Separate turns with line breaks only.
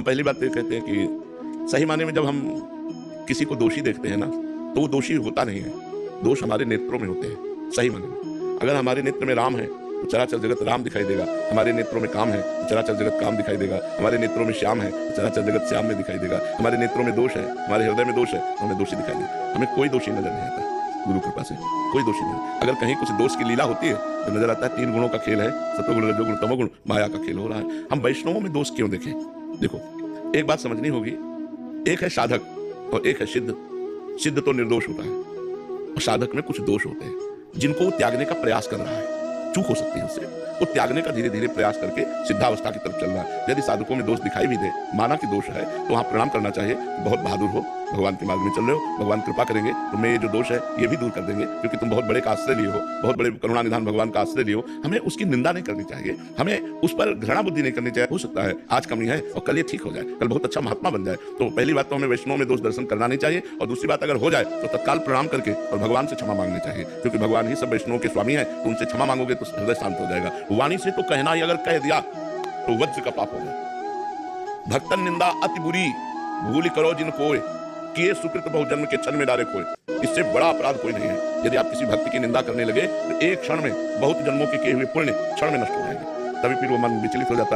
पहली बात तो ये कहते हैं कि सही मायने में जब हम किसी को दोषी देखते हैं ना, तो वो दोषी होता नहीं है। दोष हमारे नेत्रों में होते हैं सही मायने में। अगर हमारे नेत्र में राम है तो चराचर जगत राम दिखाई देगा, हमारे नेत्रों में काम है तो चराचर जगत काम दिखाई देगा, हमारे नेत्रों में श्याम है तो चराचर जगत श्याम में दिखाई देगा, हमारे नेत्रों में दोष है, हमारे हृदय में दोष है तो हमें दोषी दिखाई देगा। हमें कोई दोषी नजर नहीं आता गुरु कृपा से, कोई दोषी नहीं। अगर कहीं कुछ दोष की लीला होती है तो नजर आता है 3 गुणों का खेल है, सत्वगुण रजोगुण तमोगुण, माया का खेल हो रहा है। हम वैष्णवों में दोष क्यों देखें? देखो, एक बात समझनी होगी, एक है साधक और एक है सिद्ध। सिद्ध तो निर्दोष होता है और साधक में कुछ दोष होते हैं जिनको वो त्यागने का प्रयास कर रहा है। चूक हो सकती है उससे, वो त्यागने का धीरे धीरे प्रयास करके सिद्धावस्था की तरफ चल रहा है। यदि साधकों में दोष दिखाई भी दे, माना कि दोष है, तो वहां प्रणाम करना चाहिए। बहुत बहादुर हो, भगवान के मार्ग में चल रहे हो, भगवान कृपा करेंगे, तुम्हें ये जो दोष है ये भी दूर कर देंगे, क्योंकि तुम बहुत बड़े का आश्रय लिए हो, बहुत बड़े करुणा निधान भगवान का आश्रय लिए हो। हमें उसकी निंदा नहीं करनी चाहिए, हमें उस पर घृणा बुद्धि नहीं करनी चाहिए। हो सकता है आज कमी है और कल ये ठीक हो जाए, कल बहुत अच्छा महात्मा बन जाए। तो पहली बात तो हमें वैष्णव में दोष दर्शन करना नहीं चाहिए, और दूसरी बात अगर हो जाए तो तत्काल प्रणाम करके और भगवान से क्षमा मांगनी चाहिए, क्योंकि भगवान ही सब वैष्णव के स्वामी है। तो उनसे क्षमा मांगोगे तो हृदय शांत हो जाएगा। वाणी से तो कहना ही अगर कह दिया तो वज्र का पाप हो जाए। भक्तन निंदा अति बुरी, भूल करो जिन कोय, किए सुकृत बहुजन्म के क्षण में डारे खोए। इससे बड़ा अपराध कोई नहीं है। यदि आप किसी भक्ति की निंदा करने लगे तो एक क्षण में बहुत जन्मों के किए हुए पुण्य क्षण में नष्ट हो जाएंगे। तभी फिर वो मन विचलित हो जाता है।